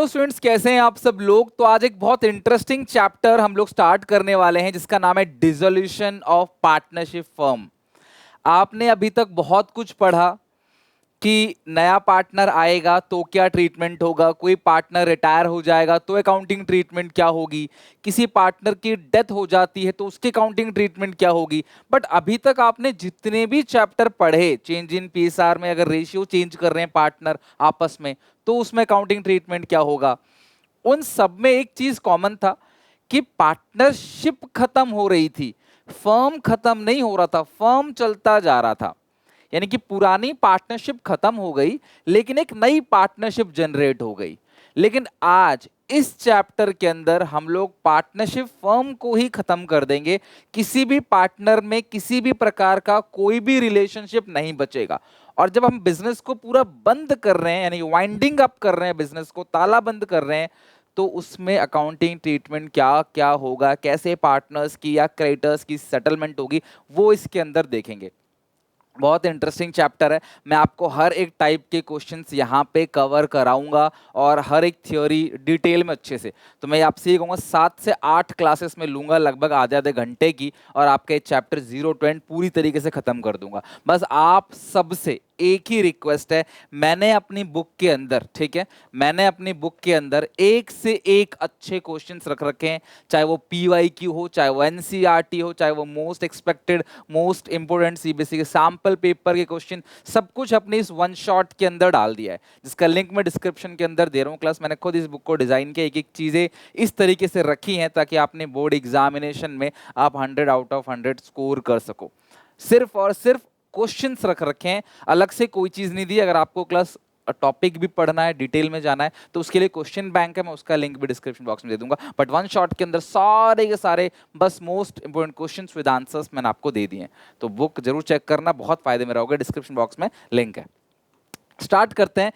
Hello students, कैसे हैं आप सब लोग। तो आज एक बहुत इंटरेस्टिंग चैप्टर हम लोग स्टार्ट करने वाले हैं जिसका नाम है डिसोल्यूशन ऑफ पार्टनरशिप फर्म। आपने अभी तक बहुत कुछ पढ़ा कि नया पार्टनर आएगा तो क्या ट्रीटमेंट होगा, कोई पार्टनर रिटायर हो जाएगा तो अकाउंटिंग ट्रीटमेंट क्या होगी, किसी पार्टनर की डेथ हो जाती है तो उसकी अकाउंटिंग ट्रीटमेंट क्या होगी। बट अभी तक आपने जितने भी चैप्टर पढ़े, चेंज इन पीएसआर में अगर रेशियो चेंज कर रहे हैं पार्टनर आपस में तो उसमें अकाउंटिंग ट्रीटमेंट क्या होगा, उन सब में एक चीज कॉमन था कि पार्टनरशिप खत्म हो रही थी, फर्म खत्म नहीं हो रहा था, फर्म चलता जा रहा था। यानी कि पुरानी पार्टनरशिप खत्म हो गई लेकिन एक नई पार्टनरशिप जनरेट हो गई। लेकिन आज इस चैप्टर के अंदर हम लोग पार्टनरशिप फर्म को ही खत्म कर देंगे। किसी भी पार्टनर में किसी भी प्रकार का कोई भी रिलेशनशिप नहीं बचेगा। और जब हम बिजनेस को पूरा बंद कर रहे हैं, यानी वाइंडिंग अप कर रहे हैं, बिजनेस को ताला बंद कर रहे हैं, तो उसमें अकाउंटिंग ट्रीटमेंट क्या क्या होगा, कैसे पार्टनर्स की या क्रेडिटर्स की सेटलमेंट होगी, वो इसके अंदर देखेंगे। बहुत इंटरेस्टिंग चैप्टर है। मैं आपको हर एक टाइप के क्वेश्चंस यहाँ पे कवर कराऊंगा और हर एक थ्योरी डिटेल में अच्छे से। तो मैं आपसे ये कहूँगा 7 से 8 क्लासेस में लूंगा, लगभग आधे आधे घंटे की, और आपके चैप्टर 0 to end पूरी तरीके से खत्म कर दूंगा। बस आप सबसे एक ही रिक्वेस्ट है, मैंने अपनी बुक के अंदर, ठीक है, मैंने अपनी बुक के अंदर एक से एक अच्छे क्वेश्चंस रख रखे हैं, चाहे वो पीवाईक्यू हो, चाहे वो एनसीईआरटी हो, चाहे वो most expected most important CBSE के सैंपल पेपर के क्वेश्चन, सब कुछ अपनी इस वन शॉट के अंदर डाल दिया है, जिसका लिंक मैं डिस्क्रिप्शन के अंदर दे रहा हूँ। क्लास मैंने खुद इस बुक को डिजाइन किया, एक एक चीजें इस तरीके से रखी हैं ताकि आपने बोर्ड एग्जामिनेशन में आप 100 आउट ऑफ 100 स्कोर कर सको। सिर्फ और सिर्फ क्वेश्चंस रख रखे हैं, अलग से कोई चीज नहीं दी। अगर आपको क्लास टॉपिक भी पढ़ना है, डिटेल में जाना है, तो उसके लिए क्वेश्चन बैंक है, मैं उसका लिंक भी डिस्क्रिप्शन बॉक्स में दे दूंगा। बट वन शॉट के अंदर सारे के सारे बस most important questions with answers मैंने आपको दे दिए हैं। तो बुक जरूर चेक करना, बहुत फायदे में रहोगे। डिस्क्रिप्शन बॉक्स में लिंक है। स्टार्ट करते हैं।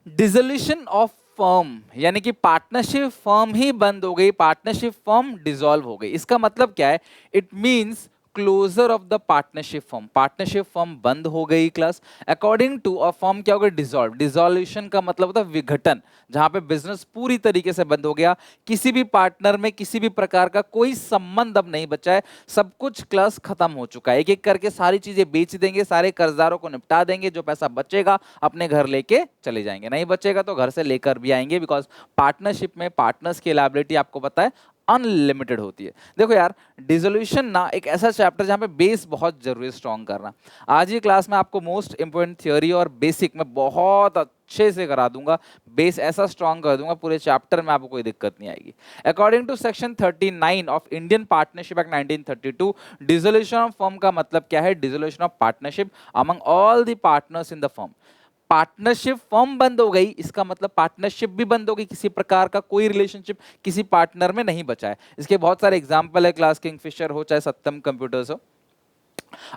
डिसोल्यूशन ऑफ फर्म, यानी कि पार्टनरशिप फर्म ही बंद हो गई, पार्टनरशिप फर्म डिसॉल्व हो गई। इसका मतलब क्या है? It means closure of the partnership firm, partnership firm बंद हो गई। Class according to a firm क्या होगा? डिसॉल्व। डिसोल्यूशन का मतलब होता है विघटन, जहां पे बिजनेस पूरी तरीके से बंद हो गया, किसी भी पार्टनर में किसी भी प्रकार का कोई संबंध अब नहीं बचा है, सब कुछ क्लास खत्म हो चुका है। एक एक करके सारी चीजें बेच देंगे, सारे कर्जदारों को निपटा देंगे, जो पैसा बचेगा अपने घर लेके चले जाएंगे, नहीं बचेगा तो घर से लेकर भी आएंगे। बिकॉज पार्टनरशिप में पार्टनर्स की लायबिलिटी आपको पता है अनलिमिटेड होती है। देखो यार, डिसोल्यूशन ना एक ऐसा चैप्टर जहां पे बेस बहुत जरूरी है स्ट्रॉन्ग करना। आज की क्लास में आपको मोस्ट इंपोर्टेंट थ्योरी और बेसिक में बहुत अच्छे से करा दूंगा, बेस ऐसा स्ट्रॉन्ग कर दूंगा पूरे चैप्टर में, आपको कोई दिक्कत नहीं आएगी। According to section 39 of Indian partnership act 1932, dissolution of firm का मतलब क्या है? Dissolution of partnership among all the partners in the firm. Partnership firm बंद हो गई, इसका मतलब पार्टनरशिप भी बंद हो गई, किसी प्रकार का कोई रिलेशनशिप किसी पार्टनर में नहीं बचा है। इसके बहुत सारे एग्जांपल है, क्लास किंगफिशर हो चाहे सत्यम कंप्यूटर्स हो।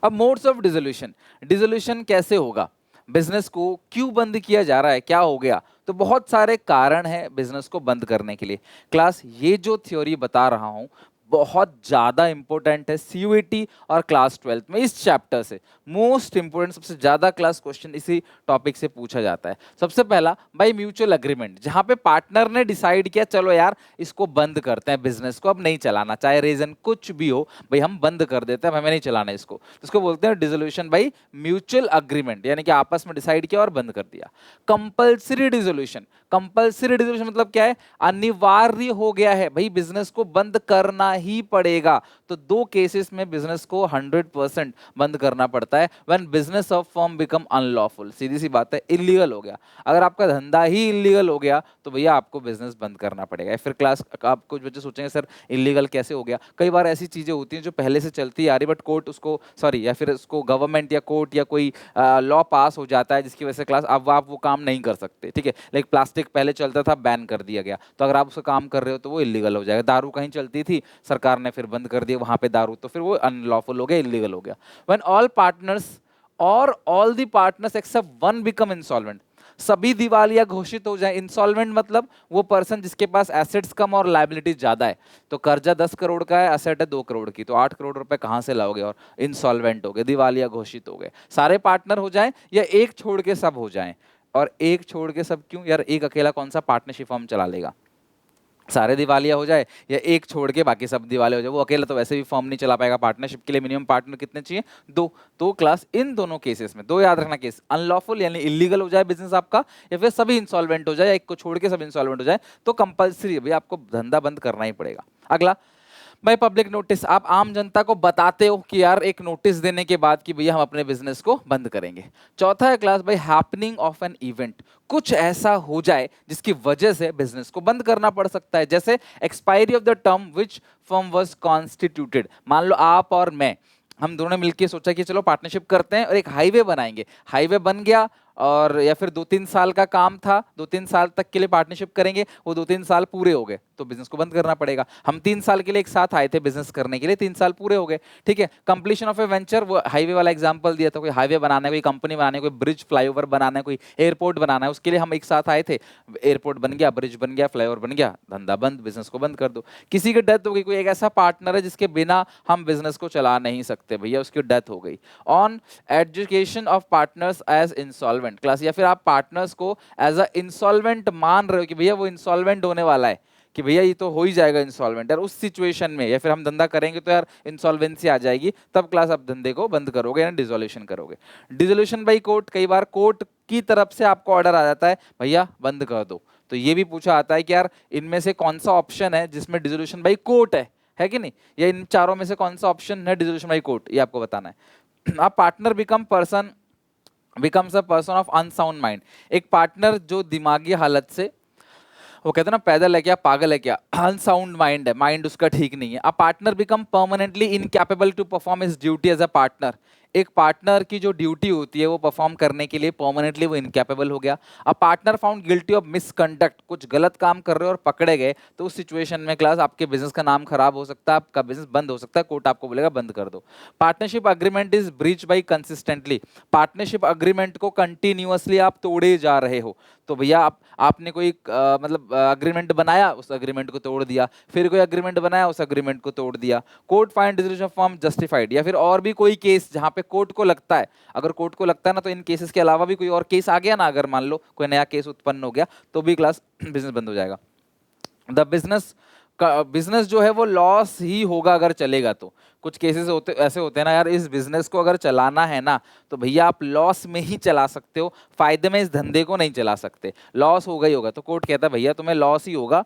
अब मोड्स ऑफ डिसोल्यूशन, डिसोल्यूशन कैसे होगा, बिजनेस को क्यों बंद किया जा रहा है, क्या हो गया? तो बहुत सारे कारण है बिजनेस को बंद करने के लिए। क्लास ये जो थ्योरी बता रहा हूं बहुत ज्यादा इंपॉर्टेंट है सीयूईटी और क्लास 12 में। इस चैप्टर से मोस्ट इंपोर्टेंट सबसे ज्यादा क्लास क्वेश्चन इसी टॉपिक से पूछा जाता है। सबसे पहला, बाय म्यूचुअल अग्रीमेंट, जहां पे पार्टनर ने डिसाइड किया चलो यार इसको बंद करते हैं, बिजनेस को अब नहीं चलाना, चाहे रीजन कुछ भी हो, भाई हम बंद कर देते हैं, हमें नहीं चलाना इसको, तो इसको बोलते हैं डिसोल्यूशन बाय म्यूचुअल अग्रीमेंट, यानी कि आपस में डिसाइड किया और बंद कर दिया। कंपल्सरी डिसोल्यूशन, कंपल्सरी डिसोल्यूशन मतलब क्या है? अनिवार्य हो गया है, भाई बिजनेस को बंद करना ही पड़ेगा। तो दो केसेस में बिजनेस को 100% बंद करना पड़ता है, when business of firm become unlawful. सीधी सी बात है, इलीगल हो गया। अगर आपका धंधा ही इलीगल हो गया तो भैया आपको बिजनेस बंद करना पड़ेगा। फिर क्लास आप कुछ बच्चे सोचेंगे सर इलीगल कैसे हो गया? कई बार ऐसी चीजें होती हैं जो पहले से चलती आ रही, बट कोर्ट उसको या फिर उसको गवर्नमेंट या कोर्ट या कोई लॉ पास हो जाता है जिसकी वजह से क्लास अब आप वो काम नहीं कर सकते। ठीक है, लाइक प्लास्टिक पहले चलता था, बैन कर दिया गया, तो अगर आप उसका काम कर रहे हो तो वो इलीगल हो जाएगा। दारू कहीं चलती थी, सरकार ने फिर बंद कर दिया वहां पे दारू, तो फिर वो अनलॉफुल हो गया, इलीगल हो गया। व्हेन ऑल पार्टनर्स और all the partners except one become insolvent, सभी दिवालिया घोषित हो जाए। इंसॉल्वेंट मतलब वो पर्सन जिसके पास एसेट्स कम और लायबिलिटी ज्यादा है। तो कर्जा 10 करोड़ का है, एसेट है 2 करोड़ की, तो 8 करोड़ रुपए कहां से लाओगे? और इंसॉल्वेंट हो गए, दिवालिया घोषित हो गए। सारे पार्टनर हो जाएं या एक छोड़ के सब हो जाएं, और एक छोड़ के सब क्यों यार? एक अकेला कौन सा पार्टनरशिप फर्म चला लेगा? सारे दिवालिया हो जाए या एक छोड़ के बाकी सब दिवालिया हो जाए, वो अकेला तो वैसे भी फॉर्म नहीं चला पाएगा। पार्टनरशिप के लिए मिनिमम पार्टनर कितने चाहिए? 2। तो क्लास इन दोनों केसेस में 2 याद रखना केस, अनलॉफुल यानी इलीगल हो जाए बिजनेस आपका, या फिर सभी इंसॉल्वेंट हो जाए, या एक को छोड़ के सब इंसॉल्वेंट हो जाए, तो कंपल्सरी भाई आपको धंधा बंद करना ही पड़ेगा। अगला भाई पब्लिक नोटिस, आप आम जनता को बताते हो कि यार एक नोटिस देने के बाद कि भैया हम अपने बिजनेस को बंद करेंगे। चौथा है क्लास भाई हैपनिंग ऑफ एन इवेंट, कुछ ऐसा हो जाए जिसकी वजह से बिजनेस को बंद करना पड़ सकता है, जैसे expiry of the term which firm was constituted. मान लो आप और मैं, हम दोनों ने मिलकर सोचा कि चलो पार्टनरशिप करते हैं और एक हाईवे बनाएंगे, हाईवे बन गया, और या फिर 2-3 साल का काम था, 2-3 साल तक के लिए पार्टनरशिप करेंगे, वो 2-3 साल पूरे हो गए तो बिजनेस को बंद करना पड़ेगा। हम 3 साल के लिए एक साथ आए थे बिजनेस करने के लिए, 3 साल पूरे हो गए, ठीक है। कंप्लीशन ऑफ ए वेंचर, वो हाईवे वाला एग्जांपल दिया था, कोई हाईवे बनाना है, कोई कंपनी बनाना है, कोई ब्रिज फ्लाईओवर बनाना है, कोई एयरपोर्ट बनाना है, उसके लिए हम एक साथ आए थे, एयरपोर्ट बन गया, ब्रिज बन गया, फ्लाईओवर बन गया, धंधा बंद, बिजनेस को बंद कर दो। किसी की डेथ हो गई, कोई एक ऐसा पार्टनर है जिसके बिना हम बिजनेस को चला नहीं सकते, भैया उसकी डेथ हो गई। On adjudication of partners as insolvent class, या फिर आप पार्टनर्स को एज अ इंसॉल्वेंट मान रहे हो कि भैया वो इंसॉल्वेंट होने वाला है, कि भैया ये तो हो ही जाएगा इंसॉल्वेंट यार, उस सिचुएशन में या फिर हम धंधा करेंगे तो यार इंसॉल्वेंसी आ जाएगी, तब क्लास आप धंधे को बंद करोगे या डिसोल्यूशन करोगे। डिसोल्यूशन बाई कोर्ट, कई बार कोर्ट की तरफ से आपको ऑर्डर आ जाता है भैया बंद कर दो, तो ये भी पूछा आता है कि यार इनमें से कौन सा ऑप्शन है जिसमें डिसोल्यूशन बाई कोर्ट है कि नहीं, या इन चारों में से कौन सा ऑप्शन है डिसोल्यूशन बाई कोर्ट, ये आपको बताना है। आप partner becomes a person of unsound mind, एक पार्टनर जो दिमागी हालत से, वो कहते हैं ना पैदल है क्या पागल है क्या, अनसाउंड माइंड है, माइंड उसका ठीक नहीं है। A partner become permanently incapable to perform his duty as a partner, एक पार्टनर की जो ड्यूटी होती है वो परफॉर्म करने के लिए परमानेंटली वो इनकैपेबल हो गया। A partner found guilty of misconduct, कुछ गलत काम कर रहे हो और पकड़े गए, तो उस सिचुएशन में क्लास आपके बिजनेस का नाम खराब हो सकता है, आपका बिजनेस बंद हो सकता है, कोर्ट आपको बोलेगा बंद कर दो। Partnership agreement is breach by consistently, partnership agreement को कंटिन्यूअसली आप तोड़े जा रहे हो, तो भैया आपने कोई मतलब अग्रीमेंट बनाया, उस अग्रीमेंट को तोड़ दिया, फिर कोई अग्रीमेंट बनाया, उस अग्रीमेंट को तोड़ दिया। Court find decision form justified, या फिर और भी कोई केस जहां पे कोर्ट को लगता है, अगर कोर्ट को लगता है ना, तो इन केसेस के अलावा भी कोई और केस आ गया ना, अगर मान लो कोई नया केस उत्पन्न हो गया, तो भी क्लास बिजनेस बंद हो जाएगा। द बिजनेस जो है वो लॉस ही होगा अगर चलेगा तो। कुछ केसेस होते ऐसे होते हैं ना यार, इस बिजनेस को अगर चलाना है ना तो भैया आप लॉस में ही चला सकते हो, फायदे में इस धंधे को नहीं चला सकते, लॉस होगा ही होगा, तो कोर्ट कहता है भैया तुम्हें लॉस ही होगा,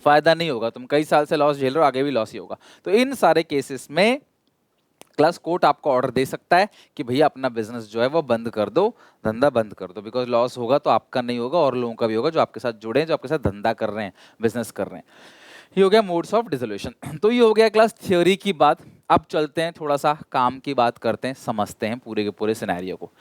फायदा नहीं होगा, तुम कई साल से लॉस झेल रहे हो, आगे भी लॉस ही होगा। तो इन सारे केसेस में क्लास कोर्ट आपको ऑर्डर दे सकता है कि भैया अपना बिजनेस जो है वो बंद कर दो, धंधा बंद कर दो, बिकॉज लॉस होगा तो आपका नहीं होगा और लोगों का भी होगा जो आपके साथ जुड़े हैं, जो आपके साथ धंधा कर रहे हैं, बिजनेस कर रहे हैं। ये हो गया मोड्स ऑफ डिसोल्यूशन। तो ये हो गया क्लास थ्योरी की बात। अब चलते हैं थोड़ा सा काम की बात करते हैं, समझते हैं पूरे के पूरे सिनेरियो को।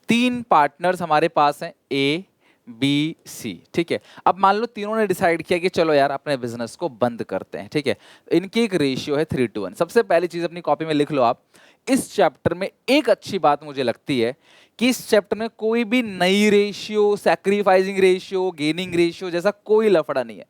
3 पार्टनर्स हमारे पास हैं, ए बी सी, ठीक है। अब मान लो तीनों ने डिसाइड किया कि चलो यार अपने बिजनेस को बंद करते हैं, ठीक है। इनकी एक रेशियो है 3:1। सबसे पहली चीज अपनी कॉपी में लिख लो आप, इस चैप्टर में एक अच्छी बात मुझे लगती है कि इस चैप्टर में कोई भी नई ratio, sacrificing ratio, gaining ratio जैसा कोई लफड़ा नहीं है,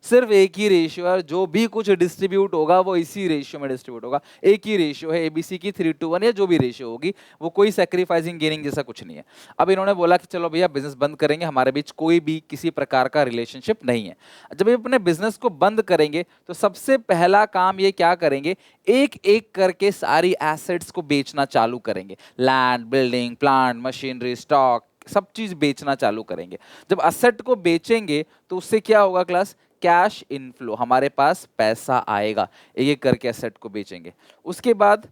सिर्फ एक ही रेशियो है, जो भी कुछ डिस्ट्रीब्यूट होगा वो इसी रेशियो में डिस्ट्रीब्यूट होगा। एक ही रेशियो है एबीसी की 3:1, या जो भी रेशियो होगी, वो कोई सैक्रिफाइसिंग गेनिंग जैसा कुछ नहीं है। अब इन्होंने बोला कि चलो भैया बिजनेस बंद करेंगे, हमारे बीच कोई भी किसी प्रकार का रिलेशनशिप नहीं है। जब ये अपने बिजनेस को बंद करेंगे तो सबसे पहला काम ये क्या करेंगे, एक एक करके सारी एसेट्स को बेचना चालू करेंगे, land, building, plant, machinery, stock, सब चीज बेचना चालू करेंगे। जब असेट को बेचेंगे तो उससे क्या होगा क्लास, कैश इनफ्लो, हमारे पास पैसा आएगा, एक एक करके एसेट को बेचेंगे। उसके बाद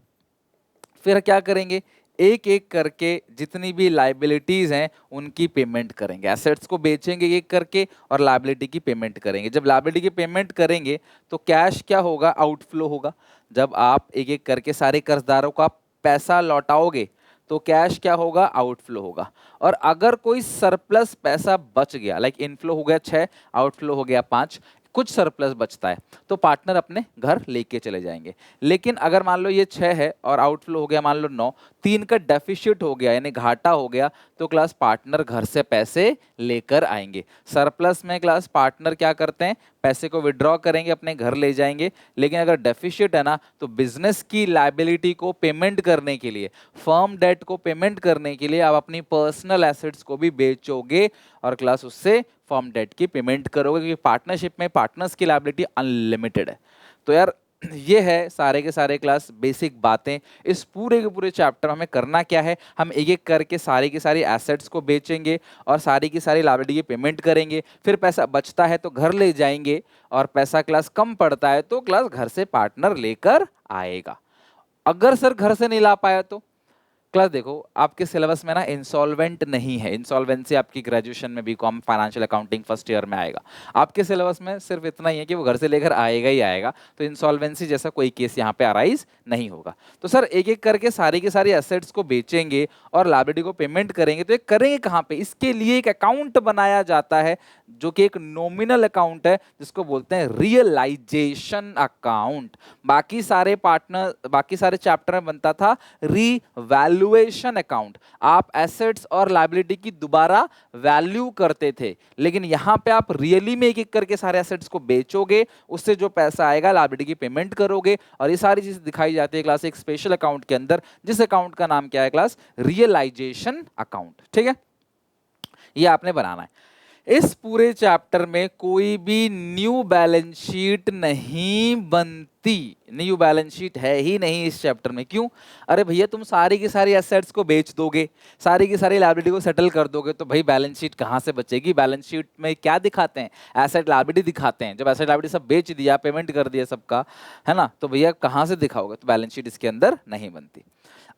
फिर क्या करेंगे, एक एक करके जितनी भी लाइबिलिटीज हैं उनकी पेमेंट करेंगे, एसेट्स को बेचेंगे एक एक करके और लाइबिलिटी की पेमेंट करेंगे। जब लाइबिलिटी की पेमेंट करेंगे तो कैश क्या होगा, आउटफ्लो होगा। जब आप एक एक करके सारे कर्जदारों का पैसा लौटाओगे तो कैश क्या होगा, आउटफ्लो होगा। और अगर कोई सरप्लस पैसा बच गया, लाइक इनफ्लो हो गया 6, आउटफ्लो हो गया 5, कुछ सरप्लस बचता है तो पार्टनर अपने घर लेके चले जाएंगे। लेकिन अगर मान लो ये 6 है और आउटफ्लो हो गया मान लो 9, 3 का डेफिशिट हो गया यानी घाटा हो गया, तो क्लास पार्टनर घर से पैसे लेकर आएंगे। सरप्लस में क्लास पार्टनर क्या करते हैं, पैसे को विड्रॉ करेंगे, अपने घर ले जाएंगे। लेकिन अगर डेफिशिट है ना, तो बिजनेस की लायबिलिटी को पेमेंट करने के लिए, फर्म डेट को पेमेंट करने के लिए आप अपनी पर्सनल एसेट्स को भी बेचोगे और क्लास उससे फर्म डेट की पेमेंट करोगे, क्योंकि पार्टनरशिप में पार्टनर्स की लायबिलिटी अनलिमिटेड है। तो यार ये है सारे के सारे क्लास बेसिक बातें। इस पूरे के पूरे चैप्टर हमें करना क्या है, हम एक एक करके सारी की सारी एसेट्स को बेचेंगे और सारी की सारी लायबिलिटी की पेमेंट करेंगे। फिर पैसा बचता है तो घर ले जाएंगे, और पैसा क्लास कम पड़ता है तो क्लास घर से पार्टनर लेकर आएगा। अगर सर घर से नहीं ला पाया तो क्लास देखो, आपके सिलेबस में ना इंसॉल्वेंट नहीं है। इंसॉल्वेंसी आपकी ग्रेजुएशन में BCom financial accounting first year में आएगा। आपके सिलेबस में सिर्फ इतना ही है कि वो घर से लेकर आएगा ही आएगा, तो इंसॉल्वेंसी जैसा कोई केस यहाँ पे अराइज नहीं होगा। तो सर एक एक करके सारी की सारी एसेट्स को बेचेंगे और लायबिलिटी को पेमेंट करेंगे। तो ये करेंगे कहाँ पे, इसके लिए एक अकाउंट बनाया जाता है जो कि एक नॉमिनल अकाउंट है, जिसको बोलते हैं रियलाइजेशन अकाउंट। बाकी सारे चैप्टर में बनता था रिवैल्यूएशन अकाउंट। आप एसेट्स और लायबिलिटी की दोबारा वैल्यू करते थे, लेकिन यहां पे आप रियली में एक एक करके सारे एसेट्स को बेचोगे, उससे जो पैसा आएगा लायबिलिटी की पेमेंट करोगे। और ये सारी चीजें दिखाई जाती है क्लास एक स्पेशल अकाउंट के अंदर, जिस अकाउंट का नाम क्या है क्लास, रियलाइजेशन अकाउंट। ठीक है, ये आपने बनाना है। इस पूरे चैप्टर में कोई भी न्यू बैलेंस शीट नहीं बनती, न्यू बैलेंस शीट है ही नहीं इस चैप्टर में। क्यों? अरे भैया तुम सारी की सारी एसेट्स को बेच दोगे, सारी की सारी लायबिलिटी को सेटल कर दोगे, तो भाई बैलेंस शीट कहाँ से बचेगी? बैलेंस शीट में क्या दिखाते हैं? एसेट लायबिलिटी दिखाते हैं। जब एसेट लायबिलिटी सब बेच दिया, पेमेंट कर दिया सबका, है ना, तो भैया कहाँ से दिखाओगे? तो बैलेंस शीट इसके अंदर नहीं बनती।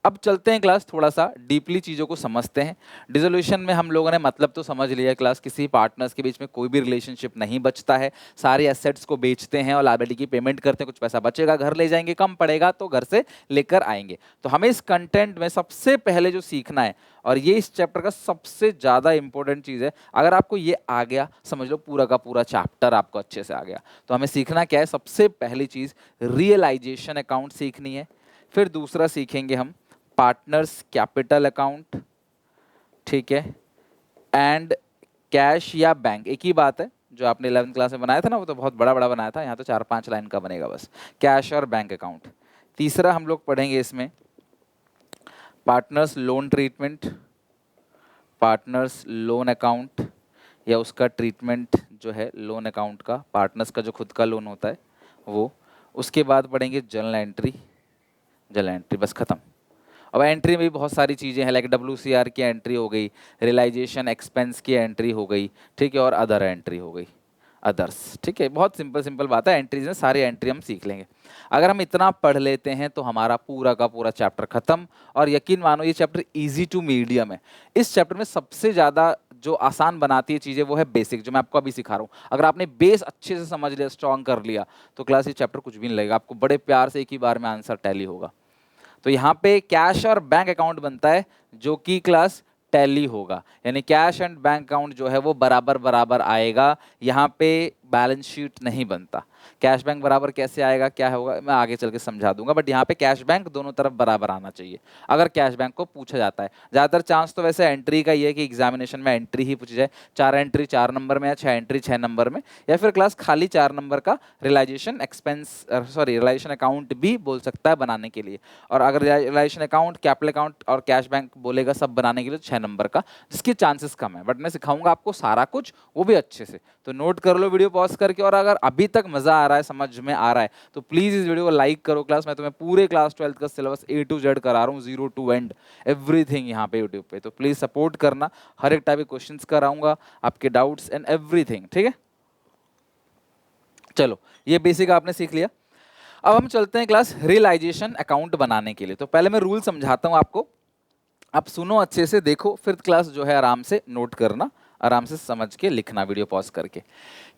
अब चलते हैं क्लास, थोड़ा सा डीपली चीज़ों को समझते हैं। डिसोल्यूशन में हम लोगों ने मतलब तो समझ लिया क्लास, किसी पार्टनर्स के बीच में कोई भी रिलेशनशिप नहीं बचता है, सारे एसेट्स को बेचते हैं और लायबिलिटी की पेमेंट करते हैं, कुछ पैसा बचेगा घर ले जाएंगे, कम पड़ेगा तो घर से लेकर आएंगे। तो हमें इस कंटेंट में सबसे पहले जो सीखना है, और ये इस चैप्टर का सबसे ज़्यादा इंपॉर्टेंट चीज़ है, अगर आपको ये आ गया समझ लो पूरा का पूरा चैप्टर आपको अच्छे से आ गया। तो हमें सीखना क्या है? सबसे पहली चीज़ रियलाइजेशन अकाउंट सीखनी है। फिर दूसरा सीखेंगे हम पार्टनर्स कैपिटल अकाउंट, ठीक है, एंड कैश या बैंक, एक ही बात है। जो आपने 11th क्लास में बनाया था ना, वो तो बहुत बड़ा बड़ा बनाया था, यहाँ तो 4-5 लाइन का बनेगा बस, कैश और बैंक अकाउंट। तीसरा हम लोग पढ़ेंगे इसमें partners loan treatment, partners loan account या उसका ट्रीटमेंट जो है लोन अकाउंट का, पार्टनर्स का जो खुद का लोन होता है वो। उसके बाद पढ़ेंगे जर्नल एंट्री, जर्नल एंट्री, बस खत्म। अब एंट्री में भी बहुत सारी चीज़ें हैं, लाइक WCR की एंट्री हो गई, रियलाइजेशन एक्सपेंस की एंट्री हो गई, ठीक है, और अदर एंट्री हो गई, अदर्स। ठीक है, बहुत सिंपल सिंपल बात है, एंट्रीज में सारी एंट्री हम सीख लेंगे। अगर हम इतना पढ़ लेते हैं तो हमारा पूरा का पूरा चैप्टर खत्म। और यकीन मानो ये चैप्टर इजी टू मीडियम है। इस चैप्टर में सबसे ज़्यादा जो आसान बनाती है चीज़ें वो है बेसिक, जो मैं आपको अभी सिखा रहा हूँ। अगर आपने बेस अच्छे से समझ लिया, स्ट्रॉन्ग कर लिया, तो क्लास ये चैप्टर कुछ भी नहीं लगेगा, आपको बड़े प्यार से एक ही बार में आंसर टैली होगा। तो यहाँ पे कैश और बैंक अकाउंट बनता है, जो कि क्लास टैली होगा, यानी कैश एंड बैंक अकाउंट जो है वो बराबर बराबर आएगा। यहाँ पे बैलेंस शीट नहीं बनता। कैश बैंक बराबर कैसे आएगा, क्या होगा, मैं आगे चल के समझा दूंगा, बट यहाँ पे कैश बैंक दोनों तरफ बराबर आना चाहिए अगर कैश बैंक को पूछा जाता है। ज़्यादातर चांस तो वैसे एंट्री का ये है कि एग्जामिनेशन में एंट्री ही पूछी जाए, 4 एंट्री 4 नंबर में या 6 एंट्री 6 नंबर में, या फिर क्लास खाली 4 नंबर का रियलाइजेशन एक्सपेंस रियलाइजेशन अकाउंट भी बोल सकता है बनाने के लिए। और अगर रियलाइजेशन अकाउंट, कैपिटल अकाउंट और कैश बैंक बोलेगा सब बनाने के लिए, 6 नंबर का, जिसके चांसेस कम है। बट मैं सिखाऊंगा आपको सारा कुछ, वो भी अच्छे से। तो नोट कर लो वीडियो पॉज करके, और अगर अभी तक मजा आ रहा है, समझ में आ रहा है, तो प्लीज इस वीडियो को लाइक करो। क्लास मैं तुम्हें पूरे क्लास 12th का सिलेबस A to Z करा रहा हूँ, 0 to end एवरीथिंग यहाँ पे यूट्यूब पे। तो प्लीज सपोर्ट करना, हर एक टाइप के क्वेश्चंस कराऊंगा, आपके डाउट्स एंड एवरीथिंग, ठीक है। चलो, ये बेसिक आपने सीख लिया। अब हम चलते हैं क्लास रियलाइजेशन अकाउंट बनाने के लिए। तो पहले मैं रूल समझाता हूँ आपको, आप सुनो अच्छे से, देखो, फिर क्लास जो है आराम से नोट करना, आराम से समझ के लिखना वीडियो पॉज करके।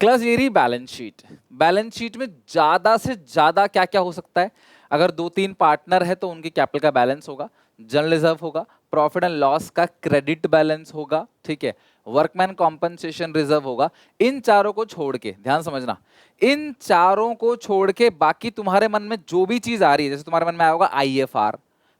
क्लास ये रही बैलेंस शीट। बैलेंस शीट में ज़्यादा से ज़्यादा क्या क्या हो सकता है? अगर 2-3 पार्टनर है तो उनके कैपिटल का बैलेंस होगा, जनरल रिजर्व होगा, प्रॉफिट एंड लॉस का क्रेडिट बैलेंस होगा, ठीक है, वर्कमैन कॉम्पनसेशन रिजर्व होगा। इन चारों को छोड़ के, ध्यान समझना, इन चारों को छोड़ के बाकी तुम्हारे मन में जो भी चीज़ आ रही है, जैसे तुम्हारे मन में आया होगा IFR,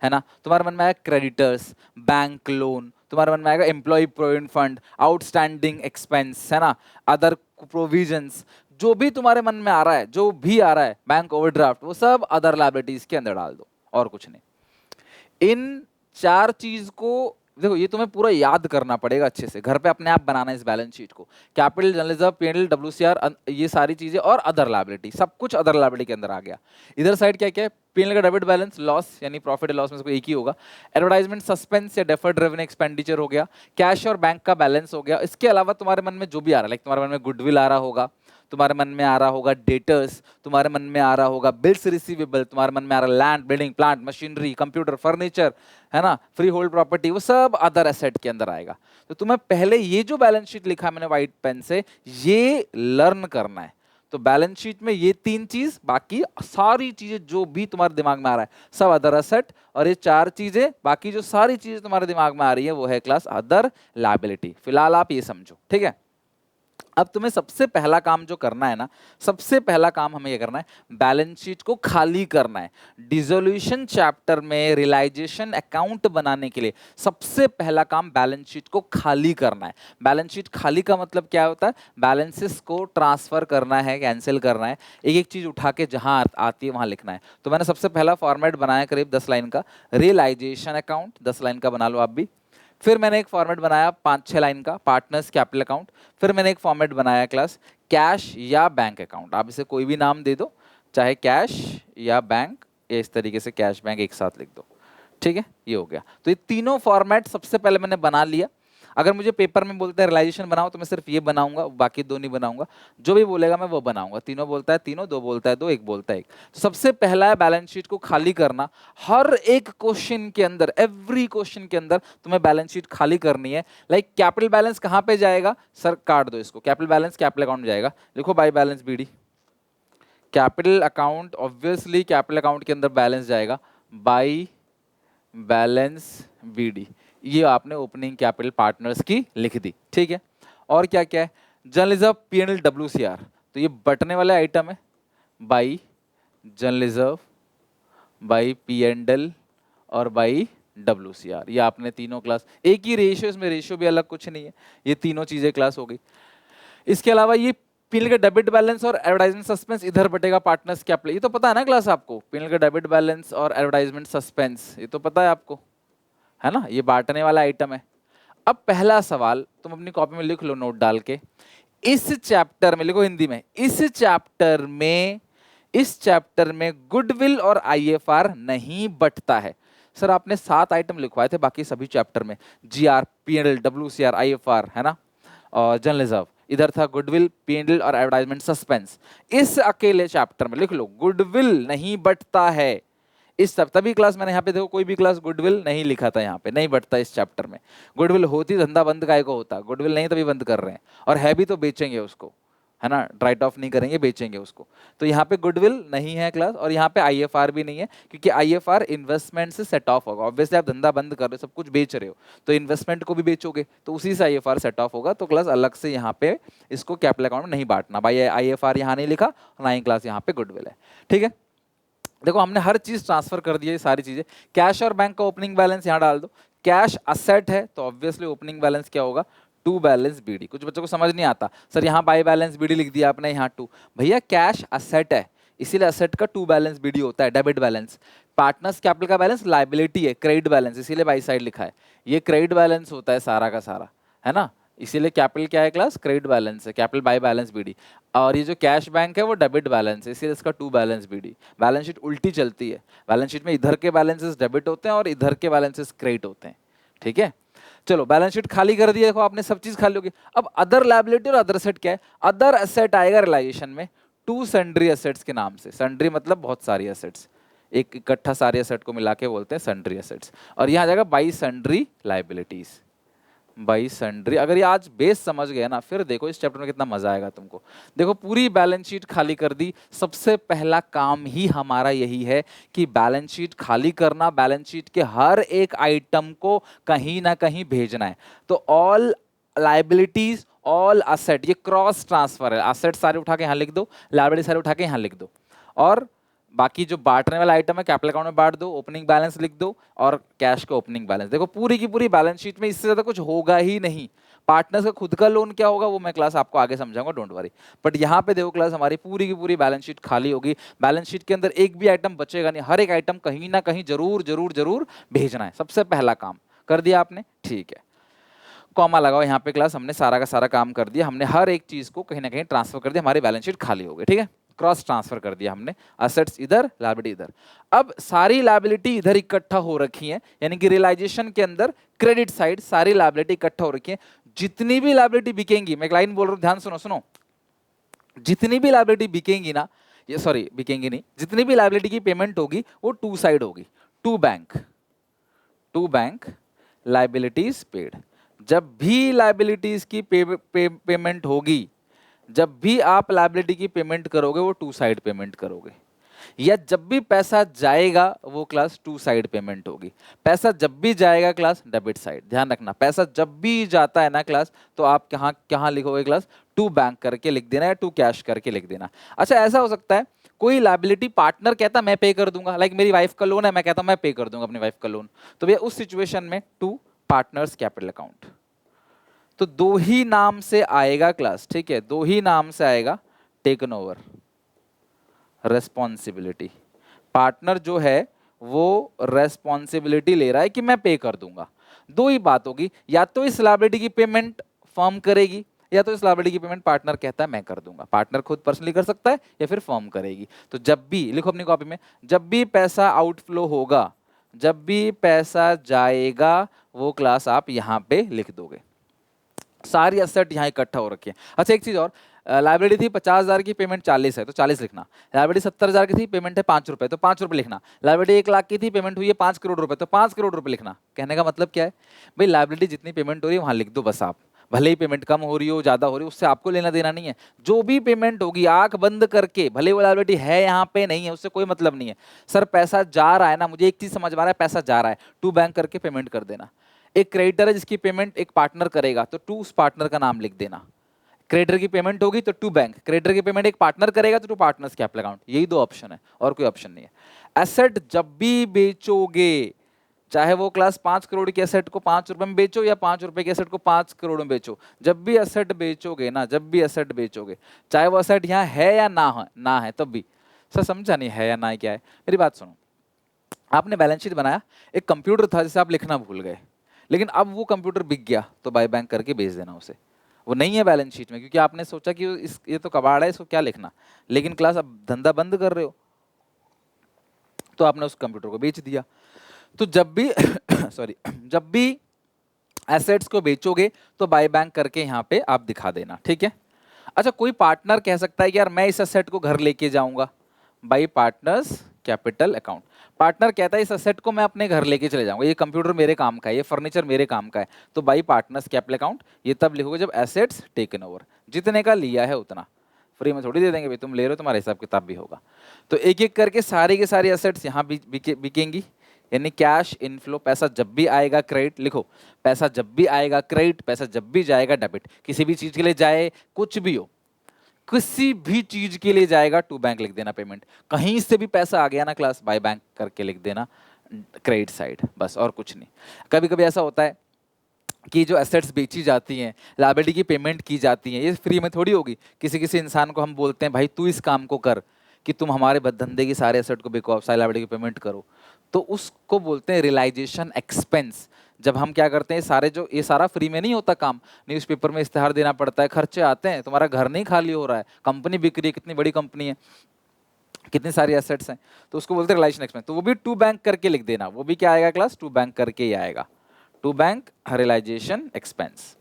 है ना। तुम्हारे मन में आएगा क्रेडिटर्स, बैंक लोन, तुम्हारे मन में आएगा employee provident fund, outstanding expense, है ना, अदर प्रोविजंस, जो भी तुम्हारे मन में आ रहा है, जो भी आ रहा है, बैंक ओवरड्राफ्ट, वो सब अदर लायबिलिटीज के अंदर डाल दो और कुछ नहीं। इन चार चीज को देखो, ये तुम्हें पूरा याद करना पड़ेगा अच्छे से, घर पे अपने आप बनाना है इस बैलेंस शीट को। Capital, general reserve, PNL, WCR, ये सारी चीजें और अदर लायबिलिटी, सब कुछ अदर लायबिलिटी के अंदर आ गया। इधर साइड क्या क्या है, पीएनएल का डेबिट बैलेंस, लॉस यानी प्रॉफिट या लॉस में से कोई एक ही होगा। एडवर्टाइजमेंट सस्पेंस या डेफर्ड रेवेन्यू एक्सपेंडिचर हो गया। कैश और बैंक का बैलेंस हो गया। इसके अलावा तुम्हारे मन में जो भी आ रहा है, लाइक तुम्हारे मन में गुडविल आ रहा होगा, तुम्हारे मन में आ रहा होगा डेटर्स, तुम्हारे मन में आ रहा होगा बिल्स रिसीवेबल, तुम्हारे मन में आ रहा है land, building, plant, machinery, computer, furniture, है ना, फ्री होल्ड प्रॉपर्टी, वो सब अदर एसेट के अंदर आएगा। तो तुम्हें पहले ये जो बैलेंस शीट लिखा है मैंने व्हाइट पेन से, ये लर्न करना है। तो बैलेंस शीट में ये तीन चीज, बाकी सारी चीजें जो भी तुम्हारे दिमाग में आ रहा है सब अदर एसेट, और ये चार चीजें, बाकी जो सारी चीजें तुम्हारे दिमाग में आ रही है वो है क्लास अदर लायबिलिटी। फिलहाल आप ये समझो, ठीक है। अब तुम्हें सबसे पहला काम जो करना है ना, सबसे पहला काम हमें ये करना है, बैलेंस शीट को खाली करना है। डिसोल्यूशन चैप्टर में रियलाइजेशन अकाउंट बनाने के लिए सबसे पहला काम बैलेंस शीट को खाली करना है। बैलेंस शीट खाली का मतलब क्या होता है, बैलेंसेस को ट्रांसफर करना है, कैंसिल करना है, एक एक चीज उठा के जहां आती है वहां लिखना है। तो मैंने सबसे पहला फॉर्मेट बनाया करीब 10 लाइन का, रियलाइजेशन अकाउंट 10 लाइन का बना लो आप भी। फिर मैंने एक फॉर्मेट बनाया 5-6 लाइन का, पार्टनर्स कैपिटल अकाउंट। फिर मैंने एक फॉर्मेट बनाया क्लास कैश या बैंक अकाउंट, आप इसे कोई भी नाम दे दो, चाहे कैश या बैंक, या इस तरीके से कैश बैंक एक साथ लिख दो, ठीक है। ये हो गया। तो ये तीनों फॉर्मेट सबसे पहले मैंने बना लिया। अगर मुझे पेपर में बोलते हैं रियलाइजेशन बनाओ तो मैं सिर्फ ये बनाऊंगा, बाकी दो नहीं बनाऊंगा, जो भी बोलेगा मैं वो बनाऊंगा। तीनों बोलता है तीनों, दो बोलता है दो, एक बोलता है एक। तो सबसे पहला है बैलेंस शीट को खाली करना। हर एक क्वेश्चन के अंदर, एवरी क्वेश्चन के अंदर तुम्हें बैलेंस शीट खाली करनी है। लाइक कैपिटल बैलेंस कहाँ पे जाएगा, सर काट दो इसको, कैपिटल बैलेंस कैपिटल अकाउंट में जाएगा, लिखो by balance BD. Capital account, obviously capital account के अंदर बैलेंस जाएगा बाई बैलेंस बीडी। ये आपने ओपनिंग कैपिटल पार्टनर्स की लिख दी, ठीक है। और क्या क्या है, जनरल रिजर्व, पीएनएल, डब्ल्यूसीआर, तो ये बटने वाले आइटम है, by general reserve, by PNL और बाई डब्ल्यूसीआर। ये आपने तीनों क्लास, एक ही रेशियो, इसमें रेशियो भी अलग कुछ नहीं है, ये तीनों चीजें क्लास हो गई। इसके अलावा ये पीएनएल का डेबिट बैलेंस और एडवर्टाइजमेंट सस्पेंस इधर बटेगा पार्टनर्स कैपिटल, ये तो पता है ना क्लास आपको, पीएनएल का डेबिट बैलेंस और एडवर्टाइजमेंट सस्पेंस, ये तो पता है आपको, है ना, ये बांटने वाला आइटम है। अब पहला सवाल तुम अपनी कॉपी में लिख लो नोट डाल के, इस चैप्टर में लिखो हिंदी में, इस चैप्टर में गुडविल और आईएफआर नहीं बटता है। सर आपने 7 आइटम लिखवाए थे बाकी सभी चैप्टर में, जीआर, पीएनएल, डब्ल्यूसीआर, आईएफआर, है ना, और जनरल रिजर्व, इधर था गुडविल, पीएनएल और एडवर्टाइजमेंट सस्पेंस। इस अकेले चैप्टर में लिख लो गुडविल नहीं बटता है। इस सब तभी क्लास मैंने यहाँ पे देखो कोई भी क्लास गुडविल नहीं लिखा था, यहाँ पे नहीं बटता इस चैप्टर में। गुडविल होती धंधा बंद काय को होता, गुडविल नहीं तभी बंद कर रहे हैं, और है भी तो बेचेंगे उसको, है ना, राइट ऑफ नहीं करेंगे, बेचेंगे उसको। तो यहाँ पे गुडविल नहीं है क्लास, और यहाँ पे आईएफआर भी नहीं है, क्योंकि आईएफआर इन्वेस्टमेंट से सेट ऑफ होगा। ऑब्वियसली आप धंधा बंद कर रहे हो, सब कुछ बेच रहे हो, तो इन्वेस्टमेंट को भी बेचोगे, तो उसी से आईएफआर सेट ऑफ होगा। तो क्लास अलग से यहाँ पे इसको कैपिटल अकाउंट में नहीं बांटना, भाई आईएफआर यहाँ नहीं लिखा, ना ही क्लास यहाँ पे गुडविल है, ठीक है। देखो हमने हर चीज ट्रांसफर कर दी है, सारी चीजें। कैश और बैंक का ओपनिंग बैलेंस यहाँ डाल दो, कैश असेट है तो ऑब्वियसली ओपनिंग बैलेंस क्या होगा, टू बैलेंस बीडी। कुछ बच्चों को समझ नहीं आता, सर यहाँ बाई बैलेंस बीडी लिख दिया आपने, यहाँ टू, भैया कैश असेट है इसीलिए असेट का टू बैलेंस बीडी होता है, डेबिट बैलेंस। पार्टनर्स कैपिटल का बैलेंस लायबिलिटी है, क्रेडिट बैलेंस, इसीलिए बाई साइड लिखा है, ये क्रेडिट बैलेंस होता है सारा का सारा, है ना, इसीलिए कैपिटल क्या है क्लास, क्रेडिट बैलेंस है, कैपिटल बाय बैलेंस बीडी। और ये जो कैश बैंक है वो डेबिट बैलेंस है, इसीलिए इसका to balance BD. Balance sheet उल्टी चलती है, बैलेंस शीट में इधर के बैलेंसेस डेबिट होते हैं और इधर के बैलेंसेस क्रेडिट होते हैं, ठीक है। चलो बैलेंस शीट खाली कर दिया, देखो आपने सब चीज खाली होगी। अब अदर लायबिलिटी और अदर एसेट क्या है, अदर एसेट आएगा रियलाइजेशन में टू सन्ड्री एसेट्स के नाम से। सन्ड्री मतलब बहुत सारी एसेट्स, एक इकट्ठा सारे एसेट को मिला के बोलते हैं सन्ड्री एसेट्स। और यहाँ जाएगा by sundry liabilities, by sundry. अगर ये आज बेस समझ गए ना, फिर देखो इस चैप्टर में कितना मजा आएगा तुमको। देखो पूरी बैलेंस शीट खाली कर दी, सबसे पहला काम ही हमारा यही है कि बैलेंस शीट खाली करना, बैलेंस शीट के हर एक आइटम को कहीं ना कहीं भेजना है। तो ऑल लायबिलिटीज, ऑल असेट, ये क्रॉस ट्रांसफर है, असेट सारे उठा के यहाँ लिख दो, लायबिलिटी सारे उठा के यहाँ लिख दो। और बाकी जो बांटने वाला आइटम है कैपिटल अकाउंट में बांट दो, ओपनिंग बैलेंस लिख दो और कैश का ओपनिंग बैलेंस। देखो पूरी की पूरी बैलेंस शीट में इससे ज्यादा कुछ होगा ही नहीं। पार्टनर्स का खुद का लोन क्या होगा वो मैं क्लास आपको आगे समझाऊंगा, डोंट वरी। बट यहाँ पे देखो क्लास हमारी पूरी की पूरी बैलेंस शीट खाली होगी। बैलेंस शीट के अंदर एक भी आइटम बचेगा नहीं, हर एक आइटम कहीं ना कहीं जरूर जरूर जरूर भेजना है। सबसे पहला काम कर दिया आपने, ठीक है। कॉमा लगाओ यहाँ पे क्लास, हमने सारा का सारा काम कर दिया, हमने हर एक चीज को कहीं ना कहीं ट्रांसफर कर दिया, हमारी बैलेंस शीट खाली हो गई, ठीक है। क्रॉस ट्रांसफर कर दिया हमने, असेट्स इधर लायबिलिटी इधर। अब सारी लायबिलिटी इधर इकट्ठा हो रखी है, यानी कि रियलाइजेशन के अंदर क्रेडिट साइड सारी लायबिलिटी इकट्ठा हो रखी है। जितनी भी लायबिलिटी बिकेंगी, मैं एक लाइन बोल रहा हूं ध्यान सुनो सुनो, जितनी भी लायबिलिटी बिकेंगी ना, ये सॉरी बिकेंगी नहीं, जितनी भी लायबिलिटी की पेमेंट होगी वो टू साइड होगी, to bank, to bank liabilities paid. जब भी लायबिलिटीज की पेमेंट होगी, जब भी आप लायबिलिटी की पेमेंट करोगे वो टू साइड पेमेंट करोगे, या जब भी पैसा जाएगा वो क्लास टू साइड पेमेंट होगी। पैसा जब भी जाएगा क्लास डेबिट साइड, ध्यान रखना, पैसा जब भी जाता है ना क्लास तो आप कहाँ कहाँ लिखोगे क्लास, टू बैंक करके लिख देना या टू कैश करके लिख देना। अच्छा ऐसा हो सकता है कोई लायबिलिटी पार्टनर कहता मैं पे कर दूंगा, लाइक मेरी वाइफ का लोन है, मैं कहता हूं मैं पे कर दूंगा अपनी वाइफ का लोन, तो भैया उस सिचुएशन में टू पार्टनर्स कैपिटल अकाउंट। तो दो ही नाम से आएगा क्लास, ठीक है, दो ही नाम से आएगा, टेकन ओवर रेस्पॉन्सिबिलिटी। पार्टनर जो है वो रेस्पॉन्सिबिलिटी ले रहा है कि मैं पे कर दूंगा। दो ही बात होगी, या तो इस लायबिलिटी की पेमेंट फर्म करेगी, या तो इस लायबिलिटी की पेमेंट पार्टनर कहता है मैं कर दूंगा। पार्टनर खुद पर्सनली कर सकता है या फिर फर्म करेगी। तो जब भी लिखो अपनी कॉपी में, जब भी पैसा आउटफ्लो होगा, जब भी पैसा जाएगा, वो क्लास आप यहां पे लिख दोगे। सारी असेट यहाँ इकट्ठा हो रखी है। अच्छा एक चीज और, लाइबिलिटी थी 50,000 की, पेमेंट 40 है तो 40 लिखना। लाइबिलिटी 70,000 की थी, पेमेंट है 5 रुपए तो 5 रुपए लिखना। लाइबिलिटी 1 लाख की थी, पेमेंट हुई है 5 करोड़ रुपए तो 5 करोड़ रुपए लिखना। कहने का मतलब क्या है भाई, लाइबिलिटी जितनी पेमेंट हो रही है वहां लिख दो बस आप, भले ही पेमेंट कम हो रही हो ज्यादा हो रही हो उससे आपको लेना देना नहीं है। जो भी पेमेंट होगी आंख बंद करके, भले वो लाइबिलिटी है यहाँ पे नहीं है उससे कोई मतलब नहीं है। सर पैसा जा रहा है ना, मुझे एक चीज समझ में आ रहा है, पैसा जा रहा है, टू बैंक करके पेमेंट कर देना। एक क्रेडिटर है जिसकी पेमेंट एक पार्टनर करेगा तो टू उस पार्टनर का नाम लिख देना। क्रेडिटर की पेमेंट होगी तो टू बैंक, क्रेडिटर की पेमेंट एक पार्टनर करेगा तो टू पार्टनर्स कैपिटल अकाउंट। यही दो ऑप्शन है और कोई ऑप्शन नहीं है। एसेट जब भी बेचोगे, चाहे वो क्लास 5 करोड़ की एसेट को 5 रुपए में बेचो या 5 रुपए की एसेट को 5 करोड़ में बेचो, जब भी एसेट बेचोगे ना, जब भी एसेट बेचोगे, चाहे वो एसेट यहाँ है या ना है तब भी। सर समझा नहीं, है या ना है क्या है, मेरी बात सुनो। आपने बैलेंस शीट बनाया, एक कंप्यूटर था जिसे आप लिखना भूल गए, लेकिन अब वो कंप्यूटर बिक गया तो बाय बैंक करके बेच देना उसे। वो नहीं है बैलेंस शीट में क्योंकि आपने सोचा कि ये तो कबाड़ है, इसको क्या लिखना, लेकिन क्लास अब धंधा बंद कर रहे हो तो आपने उस कंप्यूटर को बेच दिया। तो जब भी सॉरी जब भी एसेट्स को बेचोगे तो बाय बैंक करके यहाँ पे आप दिखा देना, ठीक है। अच्छा कोई पार्टनर कह सकता है कि यार मैं इस एसेट को घर लेके जाऊंगा, by partners capital account. Partner कहता है इस एसेट को मैं अपने घर लेके चले जाऊंगा, ये कंप्यूटर मेरे काम का है, ये फर्नीचर मेरे काम का है, तो बाई पार्टनर्स कैपिटल अकाउंट। ये तब लिखोगे जब एसेट्स टेकन ओवर, जितने का लिया है उतना, फ्री में थोड़ी दे देंगे भाई, तुम ले रहे हो तुम्हारा हिसाब किताब भी होगा। तो एक एक करके सारी के सारी एसेट्स यहाँ बिकेंगी, यानी कैश इनफ्लो, पैसा जब भी आएगा क्रेडिट, लिखो पैसा जब भी आएगा क्रेडिट, पैसा जब भी जाएगा डेबिट। किसी भी चीज के लिए जाए, कुछ भी हो, किसी भी चीज के लिए जाएगा टू बैंक लिख देना पेमेंट। कहीं से भी पैसा आ गया ना क्लास, बाय बैंक करके लिख देना क्रेडिट साइड, बस और कुछ नहीं। कभी कभी ऐसा होता है कि जो एसेट्स बेची जाती हैं, लायबिलिटी की पेमेंट की जाती हैं, ये फ्री में थोड़ी होगी। किसी किसी इंसान को हम बोलते हैं भाई तू इस काम को कर कि तुम हमारे धंधे की सारे एसेट को बेको, सारी लायबिलिटी की पेमेंट करो, तो उसको बोलते हैं रियलाइजेशन एक्सपेंस। जब हम क्या करते हैं, सारे जो ये सारा फ्री में नहीं होता काम, न्यूज़पेपर में इश्तेहार देना पड़ता है, खर्चे आते हैं, तुम्हारा घर नहीं खाली हो रहा है, कंपनी बिक रही है, कितनी बड़ी कंपनी है, कितनी सारी एसेट्स हैं, तो उसको बोलते हैं रियलाइजेशन एक्सपेंस। तो वो भी टू बैंक करके लिख देना, वो भी क्या आएगा क्लास, टू बैंक करके ही आएगा, टू बैंक रियलाइजेशन एक्सपेंस।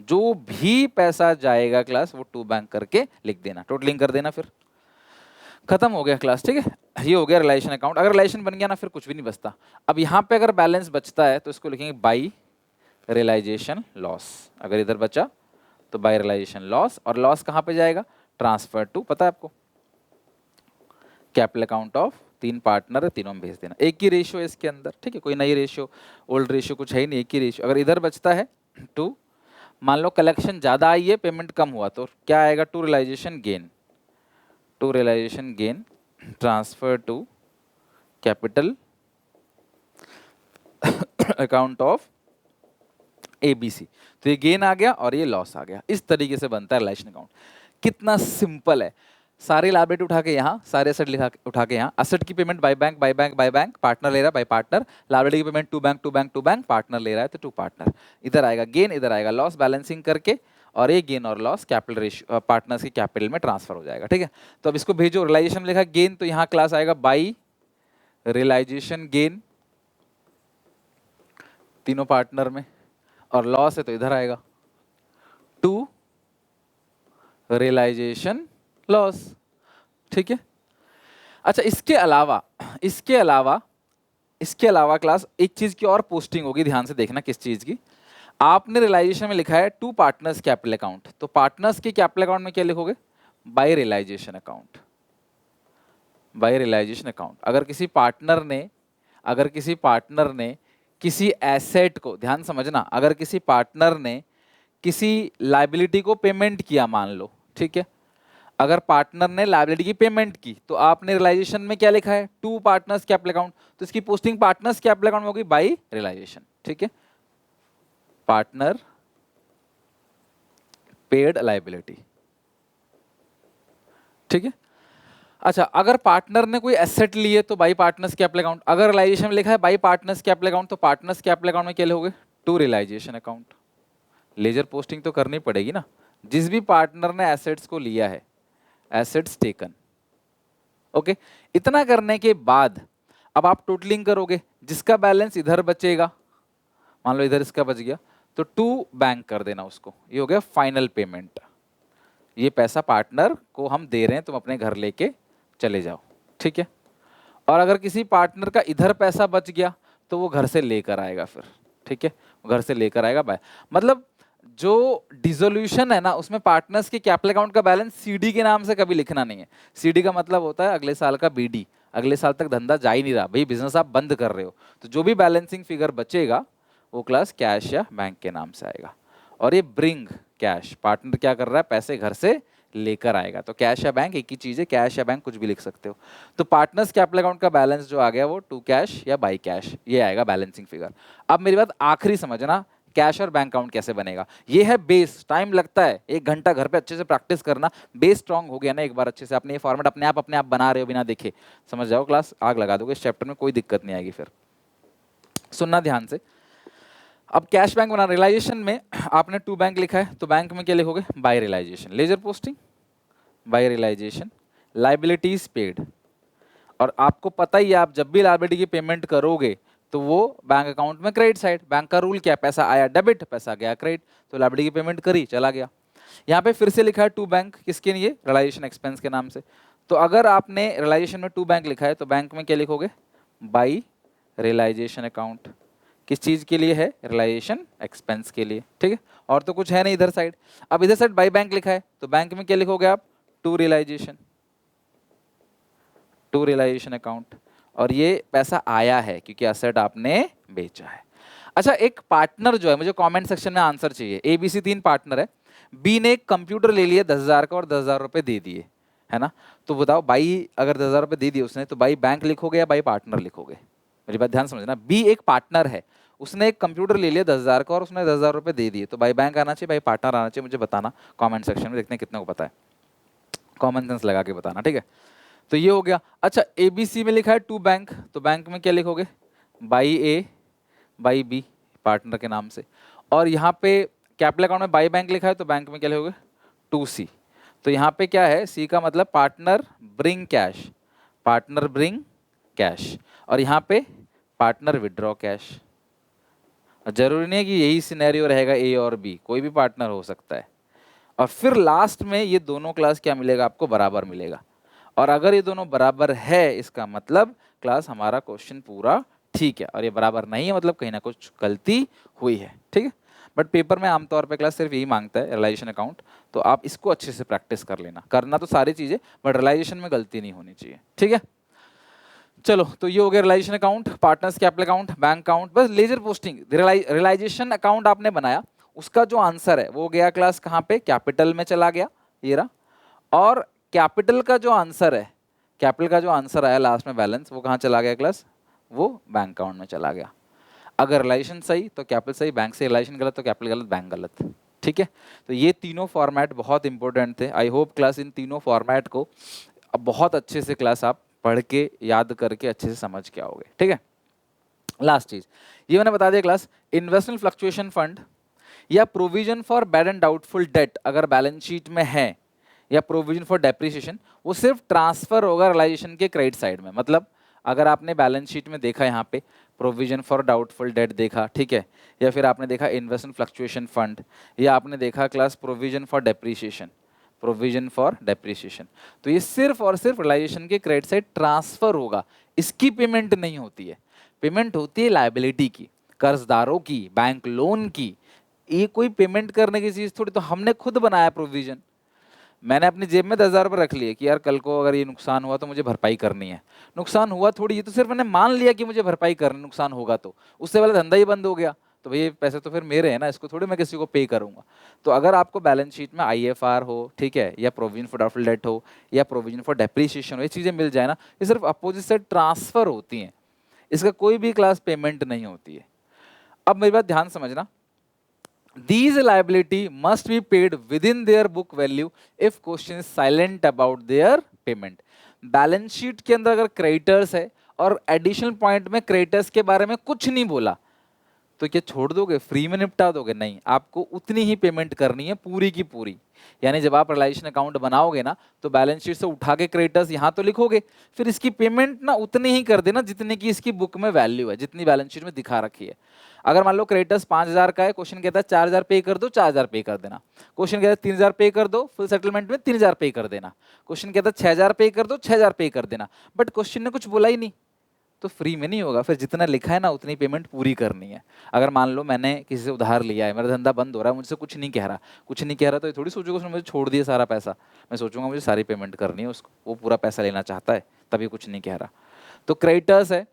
जो भी पैसा जाएगा क्लास वो टू बैंक करके लिख देना, टोटलिंग कर देना, फिर खत्म हो गया क्लास, ठीक है। ये हो गया रिलेशन अकाउंट। अगर रिलेशन बन गया ना फिर कुछ भी नहीं बचता। अब यहाँ पे अगर बैलेंस बचता है तो इसको लिखेंगे बाई रियलाइजेशन लॉस। अगर इधर बचा तो बाई रियलाइजेशन लॉस, और लॉस कहाँ पे जाएगा, ट्रांसफर टू, पता है आपको, कैपिटल अकाउंट ऑफ, तीन पार्टनर है तीनों में भेज देना। एक ही रेशियो है इसके अंदर, ठीक है, कोई नई रेशियो ओल्ड रेशियो कुछ है ही नहीं, एक ही रेशियो। अगर इधर बचता है टू, मान लो कलेक्शन ज्यादा आई है पेमेंट कम हुआ तो क्या आएगा, to realisation gain, to realisation gain transfer to capital account of ABC. तो ये गेन आ गया और ये लॉस आ गया। इस तरीके से बनता है रिलेशन अकाउंट। कितना सिंपल है। सारी लायबिलिटी उठा के यहाँ, सारे एसेट लिखा उठा के यहाँ। एसेट की payment by bank by bank by bank, partner ले रहा है बाय पार्टनर। लायबिलिटी की payment to bank to bank to bank, partner ले रहा है तो टू पार्टनर। इधर आएगा गेन, इधर आएगा लॉस, बैलेंसिंग करके, और ये गेन और लॉस कैपिटल रेशियो पार्टनर्स की कैपिटल में ट्रांसफर हो जाएगा। ठीक है, तो अब इसको भेजो। रियलाइजेशन में लिखा गेन, तो यहाँ क्लास आएगा बाई रियलाइजेशन गेन तीनों पार्टनर में, और लॉस है तो इधर आएगा टू रियलाइजेशन लॉस। ठीक है, अच्छा इसके अलावा क्लास एक चीज की और पोस्टिंग होगी, ध्यान से देखना किस चीज की। आपने रियलाइजेशन में लिखा है टू पार्टनर्स कैपिटल अकाउंट, तो पार्टनर्स के कैपिटल अकाउंट में क्या लिखोगे? By realisation account. By realisation account. अगर किसी पार्टनर ने किसी एसेट को, ध्यान समझना, अगर किसी पार्टनर ने किसी लायबिलिटी को पेमेंट किया, मान लो, ठीक है, अगर पार्टनर ने लायबिलिटी की पेमेंट की, तो आपने रियलाइजेशन में क्या लिखा है? टू पार्टनर्स कैपिटल अकाउंट, तो इसकी पोस्टिंग पार्टनर्स कैपिटल अकाउंट में होगी बाय रियलाइजेशन। ठीक है, पार्टनर पेड लायबिलिटी। ठीक है, अच्छा, अगर पार्टनर ने कोई एसेट ली है तो बाई पार्टनर्स कैपिटल अकाउंट। अगर रियलाइजेशन में लिखा है बाई पार्टनर्स कैपिटल अकाउंट, तो पार्टनर्स कैपिटल अकाउंट में क्या लिखोगे? To realisation account. Ledger posting तो करनी पड़ेगी ना, जिस भी पार्टनर ने एसेट्स को लिया है, एसेट्स टेकन। ओके, इतना करने के बाद अब आप टोटलिंग करोगे, जिसका बैलेंस इधर बचेगा, मान लो इधर इसका बच गया, तो टू बैंक कर देना उसको। ये हो गया फाइनल पेमेंट। ये पैसा पार्टनर को हम दे रहे हैं, तुम अपने घर लेके चले जाओ। ठीक है, और अगर किसी पार्टनर का इधर पैसा बच गया तो वो घर से लेकर आएगा फिर। ठीक है, घर से लेकर आएगा बाय, मतलब जो डिसोल्यूशन है ना, उसमें पार्टनर्स के कैपिटल अकाउंट का बैलेंस सीडी के नाम से कभी लिखना नहीं है। सीडी का मतलब होता है अगले साल का बीडी, अगले साल तक धंधा जा ही नहीं रहा भाई, बिजनेस आप बंद कर रहे हो, तो जो भी बैलेंसिंग फिगर बचेगा वो क्लास कैश या बैंक के नाम से आएगा। और ये ब्रिंग कैश, पार्टनर क्या कर रहा है? पैसे घर से लेकर आएगा, तो कैश या बैंक एक ही चीज है, कैश या बैंक कुछ भी लिख सकते हो। तो पार्टनर्स कैपिटल अकाउंट का बैलेंस जो आ गया वो टू कैश या बाई कैश, ये आएगा बैलेंसिंग फिगर। अब मेरी बात आखिरी समझना, कैश और बैंक अकाउंट कैसे बनेगा। ये है बेस, टाइम लगता है 1 घंटा, घर पे अच्छे से प्रैक्टिस करना। बेस स्ट्रांग हो गया ना एक बार अच्छे से, अपने ये फॉर्मेट अपने आप बना रहे हो बिना देखे, समझ जाओ क्लास, आग लगा दोगे इस चैप्टर में, कोई दिक्कत नहीं आएगी। फिर सुनना ध्यान से। अब कैश बैंक बना, रियलाइजेशन में आपने टू बैंक लिखा है, तो बैंक में क्या लिखोगे? By realisation. Ledger posting by realisation, liabilities paid. और आपको पता ही है, आप जब भी लायबिलिटी की पेमेंट करोगे तो वो बैंक अकाउंट में क्रेडिट साइड। बैंक का रूल क्या है? पैसा आया डेबिट, पैसा गया क्रेडिट, तो लायबिलिटी की पेमेंट करी, चला गया। यहाँ पे फिर से लिखा है टू बैंक, किसके लिए? रियलाइजेशन एक्सपेंस के नाम से। तो अगर आपने रियलाइजेशन में टू बैंक लिखा है, तो बैंक में क्या लिखोगे? By realisation account. किस चीज के लिए है? रियलाइजेशन एक्सपेंस के लिए। ठीक है, और तो कुछ है नहीं इधर साइड। अब इधर साइड बाई बैंक लिखा है, तो बैंक में क्या लिखोगे आप? To realisation, to realisation account. और ये पैसा आया है क्योंकि एसेट आपने बेचा है। अच्छा, एक पार्टनर जो है, मुझे कमेंट सेक्शन में आंसर चाहिए। ए बी सी 3 पार्टनर है, बी ने एक कंप्यूटर ले लिया 10,000 का और 10,000 रुपए दे दिए, है ना। तो बताओ बाई, अगर 10,000 रुपए दे दिए उसने, तो बाई बैंक लिखोगे या बाई पार्टनर लिखोगे? मेरी बात ध्यान समझना। बी एक पार्टनर है, उसने एक कंप्यूटर ले लिया 10,000 का और उसने 10,000 रुपए दे दिए, तो बाई बैंक आना चाहिए बाई पार्टनर आना चाहिए? मुझे बताना कमेंट सेक्शन में, देखते हैं कितने को पता है, कॉमन सेंस लगा के बताना। ठीक है, तो ये हो गया। अच्छा, एबीसी में लिखा है टू बैंक, तो बैंक में क्या लिखोगे? By A by B, partner के नाम से। और यहाँ पे कैपिटल अकाउंट में बाई बैंक लिखा है, तो बैंक में क्या लिखोगे? To C. तो यहाँ पे क्या है? सी का मतलब partner bring cash, partner bring cash. और यहाँ पे पार्टनर विड्रॉ कैश। जरूरी नहीं है कि यही सिनेरियो रहेगा ए और बी, कोई भी पार्टनर हो सकता है। और फिर लास्ट में ये दोनों क्लास क्या मिलेगा आपको? बराबर मिलेगा। और अगर ये दोनों बराबर है, इसका मतलब क्लास हमारा क्वेश्चन पूरा ठीक है। और ये बराबर नहीं है, मतलब कहीं ना कुछ गलती हुई है। ठीक है, बट पेपर में आमतौर पे क्लास सिर्फ यही मांगता है, रियलाइजेशन अकाउंट, तो आप इसको अच्छे से प्रैक्टिस कर लेना। करना तो सारी चीजें, बट रियलाइजेशन में गलती नहीं होनी चाहिए। ठीक है, चलो, तो ये हो गया realisation account, partners capital account, bank account. बस लेजर पोस्टिंग, रियलाइजेशन अकाउंट आपने बनाया, उसका जो आंसर है वो गया क्लास कहाँ पे? कैपिटल में चला गया, ये रहा। और कैपिटल का जो आंसर है कैपिटल का जो आंसर आया लास्ट में बैलेंस, वो कहाँ चला गया क्लास, वो बैंक अकाउंट में चला गया। अगर रिलेशन सही तो कैपिटल सही, बैंक से रिलेशन गलत तो कैपिटल गलत, बैंक गलत। ठीक है, तो ये तीनों फॉर्मेट बहुत इंपॉर्टेंट थे। आई होप क्लास इन तीनों फॉर्मेट को अब बहुत अच्छे से क्लास आप पढ़ के याद करके अच्छे से समझ के आओगे। ठीक है, लास्ट चीज ये मैंने बता दिया क्लास, इन्वेस्टमेंट फ्लक्चुएशन फंड या provision for bad and doubtful debt अगर बैलेंस शीट में है, या प्रोविजन फॉर डेप्रिसिएशन, वो सिर्फ ट्रांसफर होगा रिलाइजेशन के क्रेडिट साइड में। मतलब अगर आपने बैलेंस शीट में देखा यहाँ पे प्रोविजन फॉर डाउटफुल डेट देखा, ठीक है, या फिर आपने देखा इन्वेस्टमेंट फ्लक्चुएशन फंड, या आपने देखा class provision for depreciation, provision for depreciation, तो ये सिर्फ और सिर्फ रिलाइजेशन के क्रेडिट साइड ट्रांसफर होगा, इसकी पेमेंट नहीं होती है। पेमेंट होती है लायबिलिटी की, कर्जदारों की, बैंक लोन की। ये कोई पेमेंट करने की चीज थोड़ी, तो हमने खुद बनाया प्रोविजन, मैंने अपनी जेब में 10,000 रुपये रख लिए कि यार कल को अगर ये नुकसान हुआ तो मुझे भरपाई करनी है। नुकसान हुआ थोड़ी, ये तो सिर्फ मैंने मान लिया कि मुझे भरपाई करनी, नुकसान होगा तो उससे पहले धंधा ही बंद हो गया, तो भैया पैसे तो फिर मेरे हैं ना, इसको थोड़ी मैं किसी को पे करूंगा। तो अगर आपको बैलेंस शीट में IFR हो, ठीक है, या प्रोविजन फॉर डाउटफुल डेट हो, या प्रोविजन फॉर डेप्रिसिएशन हो, ये चीज़ें मिल जाए ना, ये सिर्फ अपोजिट से ट्रांसफर होती हैं, इसका कोई भी क्लास पेमेंट नहीं होती है। अब मेरी बात ध्यान समझना, these liability must be paid within their book value if question is silent about their payment। Balance sheet के अंदर अगर क्रेडिटर्स है और एडिशनल पॉइंट में क्रेडिटर्स के बारे में कुछ नहीं बोला, तो क्या छोड़ दोगे, फ्री में निपटा दोगे? नहीं, आपको उतनी ही पेमेंट करनी है पूरी की पूरी। यानी जब आप रिलाइजेशन अकाउंट बनाओगे ना, तो बैलेंस शीट से उठा के क्रेडिटर्स यहाँ तो लिखोगे, फिर इसकी पेमेंट ना उतनी ही कर देना जितने की इसकी बुक में वैल्यू है, जितनी बैलेंस शीट में दिखा रखी है। अगर मान लो क्रेडिटर्स 5,000 का है, क्वेश्चन कहता है 4,000 पे कर दो, 4,000 पे कर देना। क्वेश्चन कहता है 3,000 पे कर दो, फुल सेटलमेंट में 3,000 पे कर देना। क्वेश्चन कहता है 6,000 पे कर दो, 6,000 पे कर देना। बट क्वेश्चन ने कुछ बोला ही नहीं, तो फ्री में नहीं होगा, फिर जितना लिखा है ना उतनी पेमेंट पूरी करनी है। अगर मान लो मैंने किसी से उधार लिया है, मेरा धंधा बंद हो रहा है, मुझसे कुछ नहीं कह रहा, कुछ नहीं कह रहा, तो ये थोड़ी सोचूंगा उसने मुझे छोड़ दिया सारा पैसा, मैं सोचूंगा मुझे सारी पेमेंट करनी है उसको, वो पूरा पैसा लेना चाहता है तभी कुछ नहीं कह रहा। तो क्रेडिटर्स है,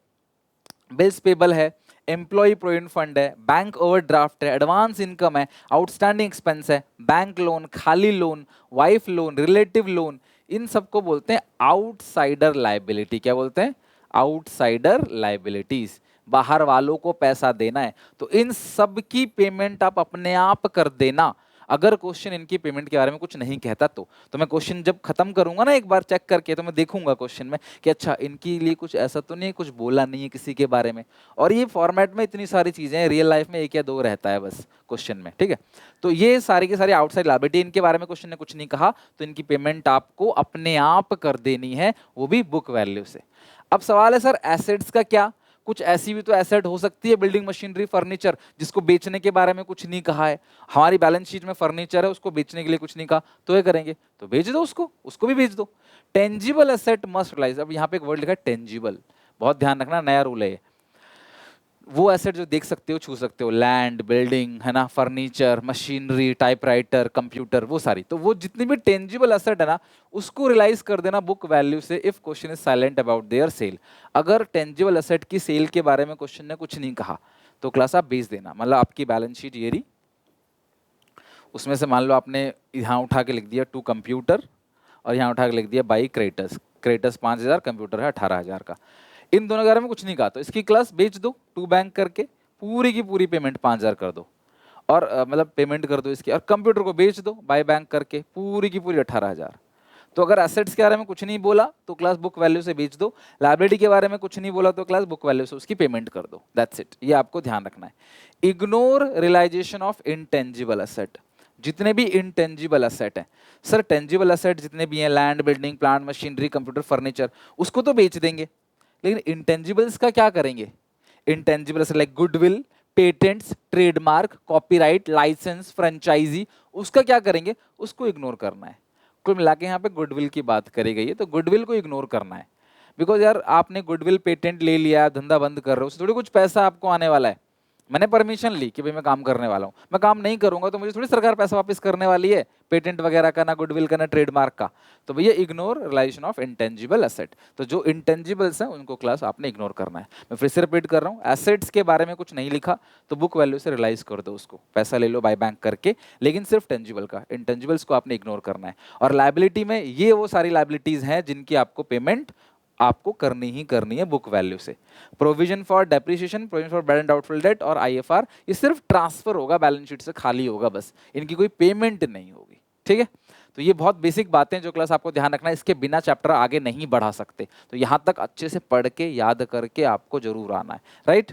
बिल्स पेबल है, एम्प्लॉय प्रोविडेंट फंड है, बैंक ओवरड्राफ्ट है, एडवांस इनकम है, आउटस्टैंडिंग एक्सपेंस है, बैंक लोन, खाली loan, wife loan, relative loan, इन सबको बोलते हैं आउटसाइडर लायबिलिटी। क्या बोलते हैं? आउटसाइडर लायबिलिटीज, बाहर वालों को पैसा देना है, तो इन सब की पेमेंट आप अपने आप कर देना। अगर क्वेश्चन इनकी पेमेंट के बारे में कुछ नहीं कहता तो मैं क्वेश्चन जब खत्म करूंगा ना एक बार चेक करके, तो मैं देखूंगा क्वेश्चन में कि अच्छा इनके लिए कुछ ऐसा तो नहीं है, कुछ बोला नहीं है किसी के बारे में। और ये फॉर्मेट में इतनी सारी चीजें हैं, रियल लाइफ में 1 या 2 रहता है बस क्वेश्चन में, ठीक है। तो ये सारी की सारी आउटसाइड लायबिलिटी, इनके बारे में क्वेश्चन ने कुछ नहीं कहा, तो इनकी पेमेंट आपको अपने आप कर देनी है, वो भी बुक वैल्यू से। अब सवाल है सर एसेट्स का क्या? कुछ ऐसी भी तो एसेट हो सकती है, बिल्डिंग मशीनरी फर्नीचर, जिसको बेचने के बारे में कुछ नहीं कहा है। हमारी बैलेंस शीट में फर्नीचर है, उसको बेचने के लिए कुछ नहीं कहा, तो ये करेंगे तो बेच दो उसको, उसको भी बेच दो। टेंजिबल एसेट मस्ट रिलाइज, अब यहाँ पे एक वर्ड लिखा है टेंजिबल, बहुत ध्यान रखना, नया रूल है। वो एसेट जो देख सकते हो, छू सकते हो, लैंड, बिल्डिंग है ना, फर्नीचर, मशीनरी, टाइपराइटर, कंप्यूटर, वो सारी, तो वो जितनी भी टेंजिबल एसेट है ना, उसको रिलाइज कर देना बुक वैल्यू से if question is silent about their sale. अगर टेंजिबल एसेट की सेल के बारे में क्वेश्चन ने कुछ नहीं कहा, तो क्लास आप बेच देना। मतलब आपकी बैलेंस शीट ये रही, उसमें से मान लो आपने यहाँ उठा के लिख दिया 2 कंप्यूटर, और यहाँ उठा के लिख दिया बाई क्रेडिटर्स, क्रेडिटर्स 5,000, कंप्यूटर है 18,000 का, इन दोनों के बारे में कुछ नहीं कहा, तो इसकी क्लास बेच दो 2 बैंक करके, पूरी की पूरी पेमेंट 5,000 कर दो, और मतलब पेमेंट कर दो इसकी, और कंप्यूटर को बेच दो बाय बैंक करके, पूरी की पूरी 18,000। तो अगर एसेट्स के बारे में कुछ नहीं बोला तो क्लास बुक वैल्यू से बेच दो, लायबिलिटी के बारे में कुछ नहीं बोला तो क्लास बुक वैल्यू से उसकी पेमेंट कर दो, दैट्स इट। ये आपको ध्यान रखना है। Ignore realisation of intangible asset, जितने भी इनटेंजिबल एसेट हैं, सर टेंजिबल एसेट जितने भी हैं, land, building, plant, machinery, computer, furniture, उसको तो बेच देंगे, लेकिन इंटेंजिबल्स का क्या करेंगे? Intangibles like goodwill, patents, trademark, copyright, licence, franchisee, उसका क्या करेंगे? उसको इग्नोर करना है। कुल मिला के यहाँ पे गुडविल की बात करी गई है, तो गुडविल को इग्नोर करना है। बिकॉज यार आपने गुडविल पेटेंट ले लिया, धंधा बंद कर रहे हो, उससे थोड़ी कुछ पैसा आपको आने वाला है, मैंने परमिशन ली कि भाई मैं काम करने वाला हूँ, मैं काम नहीं करूंगा तो मुझे थोड़ी सरकार पैसा वापस करने वाली है, पेटेंट वगैरह का, ना गुडविल का, ना ट्रेडमार्क का। तो भैया ignore realisation of intangible asset. तो जो इंटेंजिबल्स हैं उनको क्लास आपने इग्नोर करना है। मैं फिर से रिपीट कर रहा हूँ, एसेट्स के बारे में कुछ नहीं लिखा तो बुक वैल्यू से रिलाइज कर दो उसको, पैसा ले लो बाय बैंक करके, लेकिन सिर्फ टेंजिबल का, इंटेंजिबल्स को आपने इग्नोर करना है। और लाइबिलिटी में ये वो सारी लाइबिलिटीज हैं जिनकी आपको पेमेंट आपको करनी ही करनी है बुक वैल्यू से। Provision for depreciation, provision for bad and doubtful debt और आईएफआर, ये सिर्फ ट्रांसफर होगा बैलेंस शीट से, खाली होगा बस, इनकी कोई पेमेंट नहीं होगी। ठीक है, तो ये बहुत बेसिक बातें जो क्लास आपको ध्यान रखना है, इसके बिना चैप्टर आगे नहीं बढ़ा सकते। तो यहां तक अच्छे से पढ़ के याद करके आपको जरूर आना है, राइट।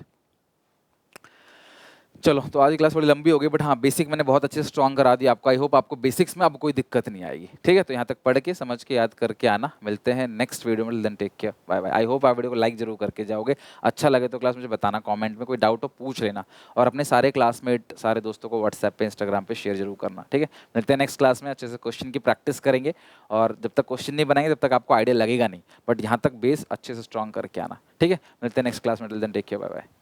चलो, तो आज की क्लास थोड़ी लंबी हो गई, बट हाँ बेसिक मैंने बहुत अच्छे से स्ट्रॉन्ग करा दिया आपको। आई होप आपको बेसिक्स में अब कोई दिक्कत नहीं आएगी। ठीक है, तो यहाँ तक पढ़ के समझ के याद करके आना। मिलते हैं नेक्स्ट वीडियो में, then take care, bye bye. I hope आप वीडियो को लाइक जरूर करके जाओगे। अच्छा लगे तो क्लास मुझे बताना, कॉमेंट में कोई डाउट हो पूछ लेना, और अपने सारे क्लासमेट, सारे दोस्तों को व्हाट्सएप पे, इंस्टाग्राम पे शेयर जरूर करना। ठीक है, मिलते हैं नेक्स्ट क्लास में, अच्छे से क्वेश्चन की प्रैक्टिस करेंगे। और जब तक क्वेश्चन नहीं बनाएंगे तब तक आपको आइडिया लगेगा नहीं, बट यहाँ तक बेस अच्छे से स्ट्रॉन्ग करके आना। ठीक है, मिलते हैं नेक्स्ट क्लास में, then take care, bye bye.